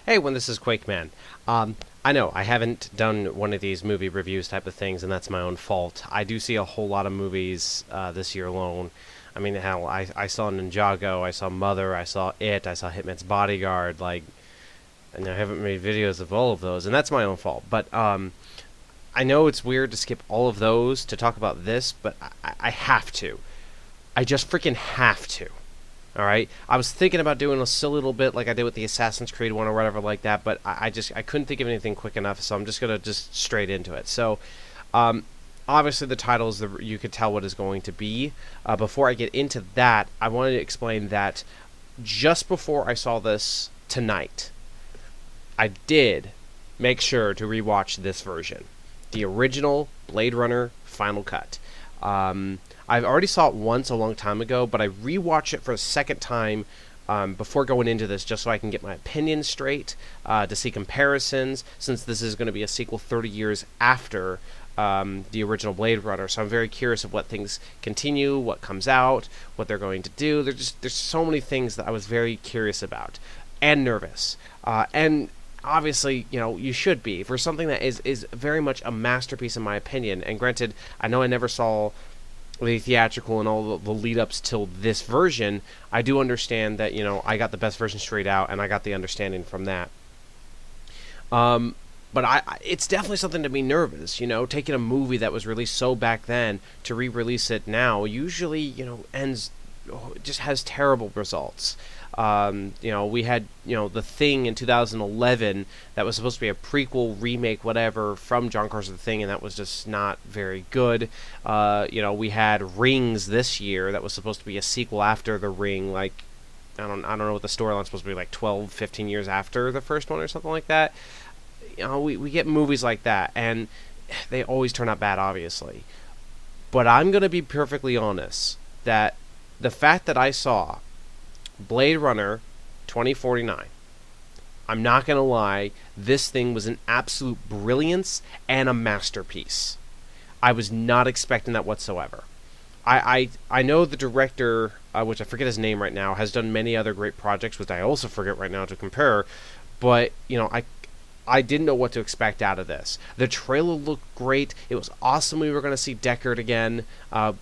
Hey, this is Quakeman. I know I haven't done one of these movie reviews type of things, and that's my own fault. I do see a whole lot of movies this year alone. I mean, hell, I saw Ninjago, I saw Mother, I saw It, I saw Hitman's Bodyguard, and I haven't made videos of all of those, and that's my own fault. But I know it's weird to skip all of those to talk about this, but I have to. I just freaking have to. All right, I was thinking about doing a silly little bit like I did with the Assassin's Creed one or whatever like that, but I couldn't think of anything quick enough, so I'm just gonna just straight into it. So, um, obviously the title is you could tell what is going to be. Before I get into that, I wanted to explain that just before I saw this tonight, I did make sure to rewatch this version, the original Blade Runner Final Cut. I've already saw it once a long time ago, but I rewatched it for a second time before going into this, just so I can get my opinion straight, to see comparisons, since this is going to be a sequel 30 years after the original Blade Runner. So I'm very curious of what things continue, what comes out, what they're going to do. There's so many things that I was very curious about and nervous. And obviously, you should be for something that is very much a masterpiece in my opinion. And granted, I know I never saw the theatrical and all the lead-ups till this version. I do understand that, I got the best version straight out, and I got the understanding from that. But it's definitely something to be nervous, taking a movie that was released so back then to re-release it now usually, just has terrible results. We had, The Thing in 2011 that was supposed to be a prequel, remake, whatever, from John Carson's The Thing, and that was just not very good. We had Rings this year that was supposed to be a sequel after The Ring, I don't know what the storyline's supposed to be, 12, 15 years after the first one or something like that. We get movies like that, and they always turn out bad, obviously. But I'm going to be perfectly honest that the fact that I saw Blade Runner 2049, I'm not going to lie, this thing was an absolute brilliance and a masterpiece. I was not expecting that whatsoever. I know the director, which I forget his name right now, has done many other great projects, which I also forget right now to compare, but, I didn't know what to expect out of this. The trailer looked great. It was awesome we were going to see Deckard again,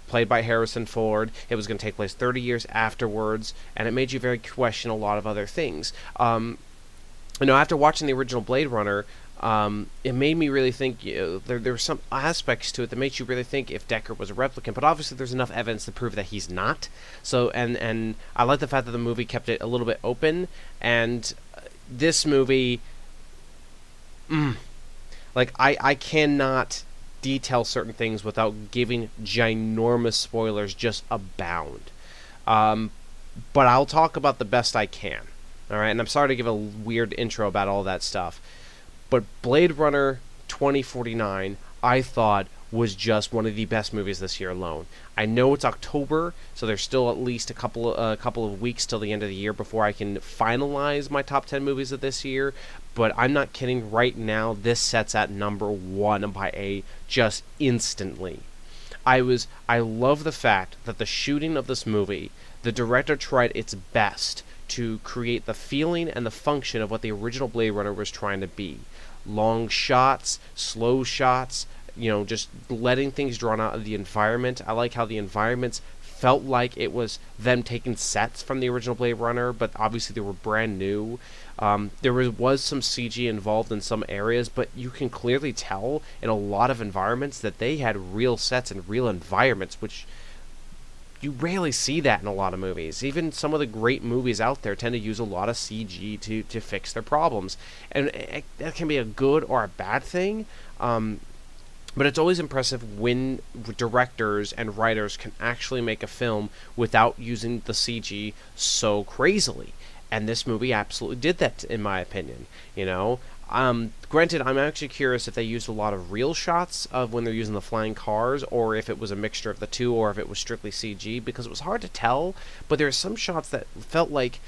played by Harrison Ford. It was going to take place 30 years afterwards, and it made you very question a lot of other things. After watching the original Blade Runner, it made me really think, there were some aspects to it that made you really think if Deckard was a replicant, but obviously there's enough evidence to prove that he's not. So, and I like the fact that the movie kept it a little bit open, and this movie... I cannot detail certain things without giving ginormous spoilers just abound. But I'll talk about the best I can. Alright, and I'm sorry to give a weird intro about all that stuff. But Blade Runner 2049, I thought, was just one of the best movies this year alone. I know it's October, so there's still at least a couple of weeks till the end of the year before I can finalize my top 10 movies of this year, but I'm not kidding. Right now, this sets at number one by just instantly. I love the fact that the shooting of this movie, the director tried its best to create the feeling and the function of what the original Blade Runner was trying to be. Long shots, slow shots, just letting things drawn out of the environment. I like how the environments felt like it was them taking sets from the original Blade Runner, but obviously they were brand new. There was some CG involved in some areas, but you can clearly tell in a lot of environments that they had real sets and real environments, which you rarely see that in a lot of movies. Even some of the great movies out there tend to use a lot of CG to fix their problems. And that can be a good or a bad thing. But it's always impressive when directors and writers can actually make a film without using the CG so crazily. And this movie absolutely did that, in my opinion. Granted, I'm actually curious if they used a lot of real shots of when they're using the flying cars, or if it was a mixture of the two, or if it was strictly CG, because it was hard to tell. But there are some shots that felt like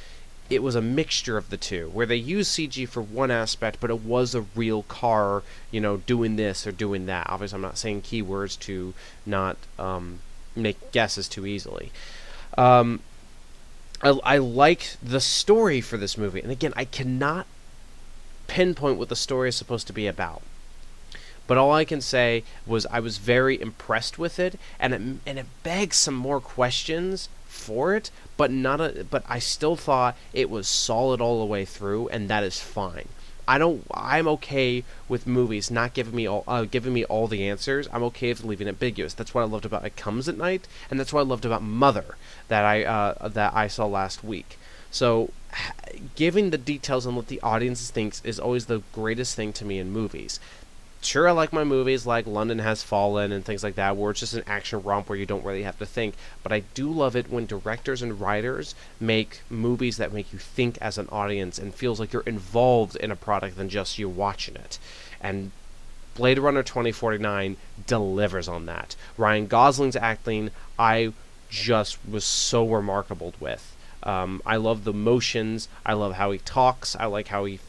it was a mixture of the two, where they used CG for one aspect, but it was a real car, doing this or doing that. Obviously, I'm not saying keywords to not make guesses too easily. I like the story for this movie, and again, I cannot pinpoint what the story is supposed to be about. But all I can say was I was very impressed with it, and it begs some more questions for it, but I still thought it was solid all the way through, and that is fine. I'm okay with movies not giving me all the answers. I'm okay with leaving it ambiguous. That's what I loved about It Comes at Night, and that's what I loved about Mother that I saw last week. So giving the details on what the audience thinks is always the greatest thing to me in movies. Sure, I like my movies like London Has Fallen and things like that, where it's just an action romp where you don't really have to think. But I do love it when directors and writers make movies that make you think as an audience and feels like you're involved in a product than just you watching it. And Blade Runner 2049 delivers on that. Ryan Gosling's acting, I just was so remarkable with. I love the motions. I love how he talks. I like how he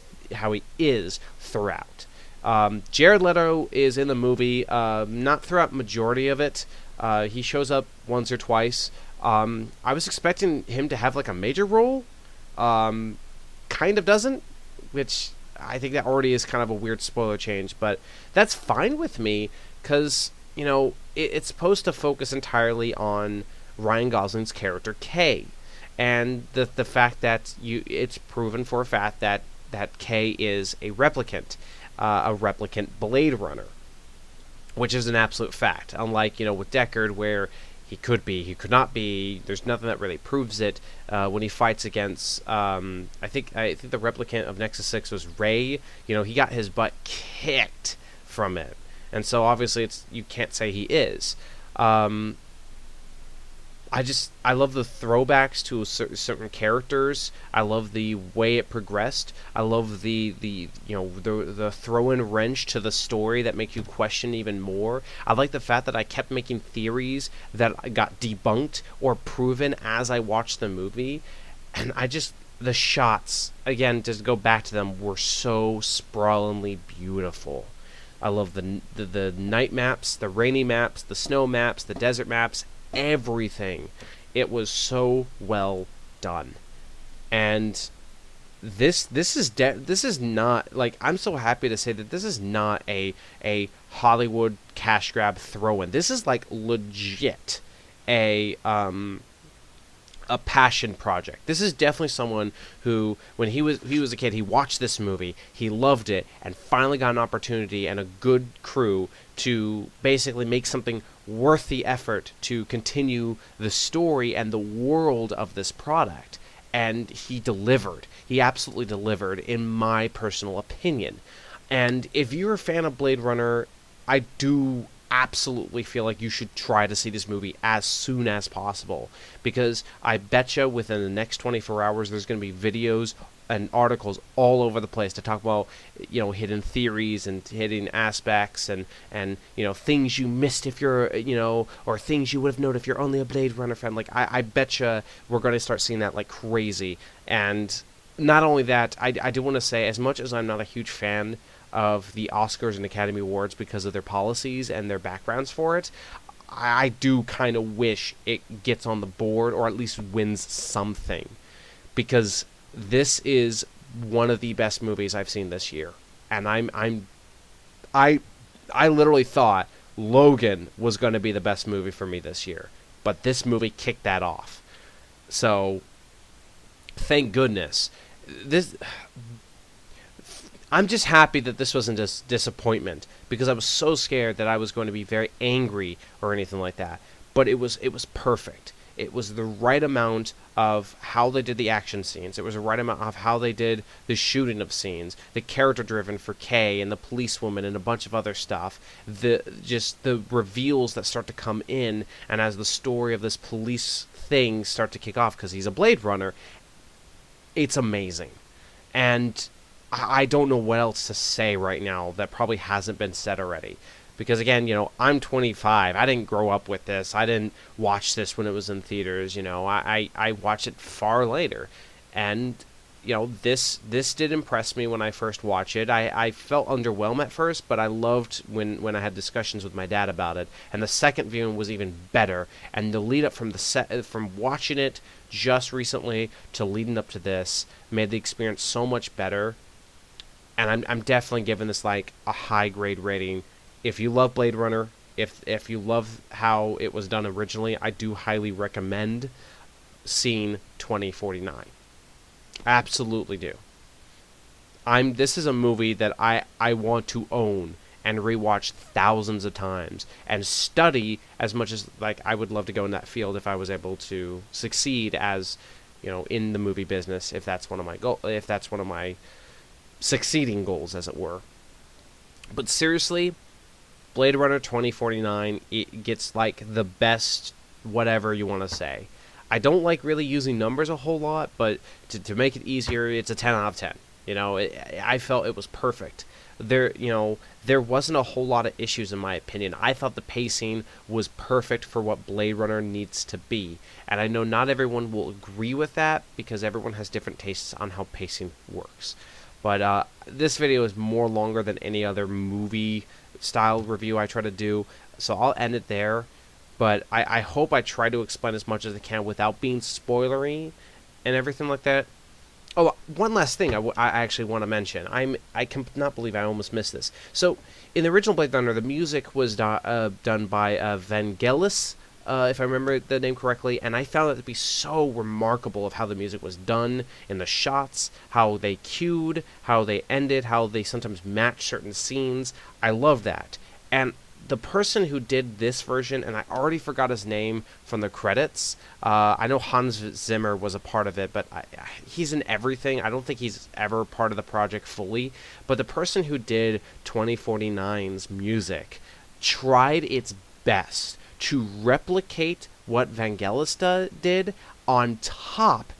is throughout. Jared Leto is in the movie, not throughout majority of it. He shows up once or twice. I was expecting him to have like a major role. Kind of doesn't, which I think that already is kind of a weird spoiler change, but that's fine with me because, it's supposed to focus entirely on Ryan Gosling's character Kay, and the fact that it's proven for a fact that Kay is a replicant Blade Runner, which is an absolute fact. Unlike, with Deckard, where he could be, he could not be. There's nothing that really proves it. When he fights against, I think the replicant of Nexus 6 was Ray. He got his butt kicked from it, and so obviously you can't say he is. I love the throwbacks to certain characters. I love the way it progressed. I love the throw-in wrench to the story that make you question even more. I like the fact that I kept making theories that got debunked or proven as I watched the movie. And the shots, again, just to go back to them, were so sprawlingly beautiful. I love the night maps, the rainy maps, the snow maps, the desert maps, everything. It was so well done. And this is not, like, I'm so happy to say that this is not a Hollywood cash grab throw-in. This is like legit a passion project. This is definitely someone who, when he was a kid, he watched this movie, he loved it, and finally got an opportunity and a good crew to basically make something worth the effort to continue the story and the world of this product. And he delivered. He absolutely delivered, in my personal opinion. And if you're a fan of Blade Runner, I do absolutely feel like you should try to see this movie as soon as possible, because I betcha within the next 24 hours there's going to be videos and articles all over the place to talk about, hidden theories and hidden aspects and things you missed if you're, or things you would have known if you're only a Blade Runner fan. Like, I betcha we're going to start seeing that like crazy. And not only that, I do want to say, as much as I'm not a huge fan of the Oscars and Academy Awards because of their policies and their backgrounds for it, I do kind of wish it gets on the board or at least wins something, because this is one of the best movies I've seen this year. And I literally thought Logan was going to be the best movie for me this year, but this movie kicked that off. So thank goodness. I'm just happy that this wasn't a disappointment, because I was so scared that I was going to be very angry or anything like that. But it was perfect. It was the right amount of how they did the action scenes. It was the right amount of how they did the shooting of scenes, the character-driven for Kay and the policewoman and a bunch of other stuff. The reveals that start to come in, and as the story of this police thing start to kick off, because he's a Blade Runner, it's amazing. And I don't know what else to say right now that probably hasn't been said already. Because, again, I'm 25. I didn't grow up with this. I didn't watch this when it was in theaters. I watched it far later. And, this did impress me when I first watched it. I felt underwhelmed at first, but I loved when I had discussions with my dad about it. And the second viewing was even better. And the lead up from watching it just recently to leading up to this made the experience so much better. and I'm definitely giving this like a high grade rating. If you love Blade Runner, if you love how it was done originally, I do highly recommend seeing 2049. Absolutely do. This is a movie that I want to own and rewatch thousands of times and study as much as like I would love to go in that field if I was able to succeed as, in the movie business, if that's one of my if that's one of my succeeding goals, as it were. But seriously, Blade Runner 2049, it gets like the best whatever you want to say. I don't like really using numbers a whole lot, but to make it easier, it's a 10 out of 10. I felt it was perfect. There wasn't a whole lot of issues in my opinion. I thought the pacing was perfect for what Blade Runner needs to be. And I know not everyone will agree with that because everyone has different tastes on how pacing works. But this video is more longer than any other movie style review I try to do, so I'll end it there. But I hope I try to explain as much as I can without being spoilery and everything like that. Oh, one last thing I actually want to mention. I cannot believe I almost missed this. So, in the original Blade Runner, the music was done by Vangelis, if I remember the name correctly, and I found it to be so remarkable of how the music was done in the shots, how they cued, how they ended, how they sometimes matched certain scenes. I love that. And the person who did this version, and I already forgot his name from the credits. I know Hans Zimmer was a part of it, but he's in everything. I don't think he's ever part of the project fully. But the person who did 2049's music tried its best to replicate what Vangelis did on top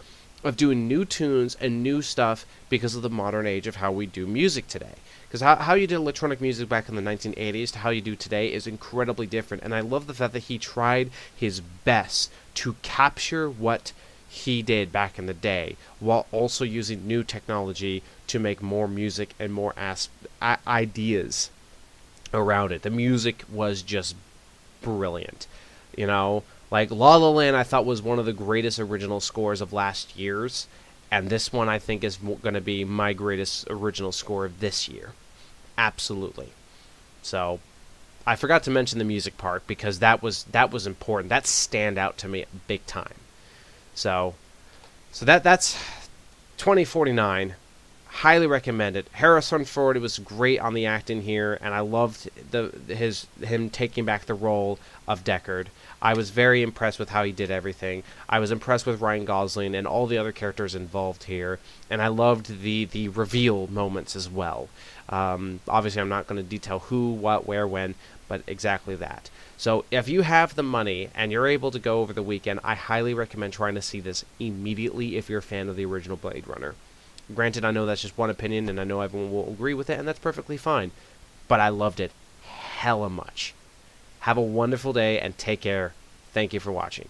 of doing new tunes and new stuff because of the modern age of how we do music today. Because how you did electronic music back in the 1980s to how you do today is incredibly different. And I love the fact that he tried his best to capture what he did back in the day while also using new technology to make more music and more ideas around it. The music was just brilliant. Like La La Land I thought was one of the greatest original scores of last year's. And this one I think is going to be my greatest original score of this year. Absolutely. So, I forgot to mention the music part because that was important. That stand out to me big time. So that's 2049. Highly recommend it. Harrison Ford was great on the acting here, and I loved him taking back the role of Deckard. I was very impressed with how he did everything. I was impressed with Ryan Gosling and all the other characters involved here, and I loved the reveal moments as well. Obviously, I'm not going to detail who, what, where, when, but exactly that. So if you have the money and you're able to go over the weekend, I highly recommend trying to see this immediately if you're a fan of the original Blade Runner. Granted, I know that's just one opinion, and I know everyone will agree with it, and that's perfectly fine. But I loved it hella much. Have a wonderful day, and take care. Thank you for watching.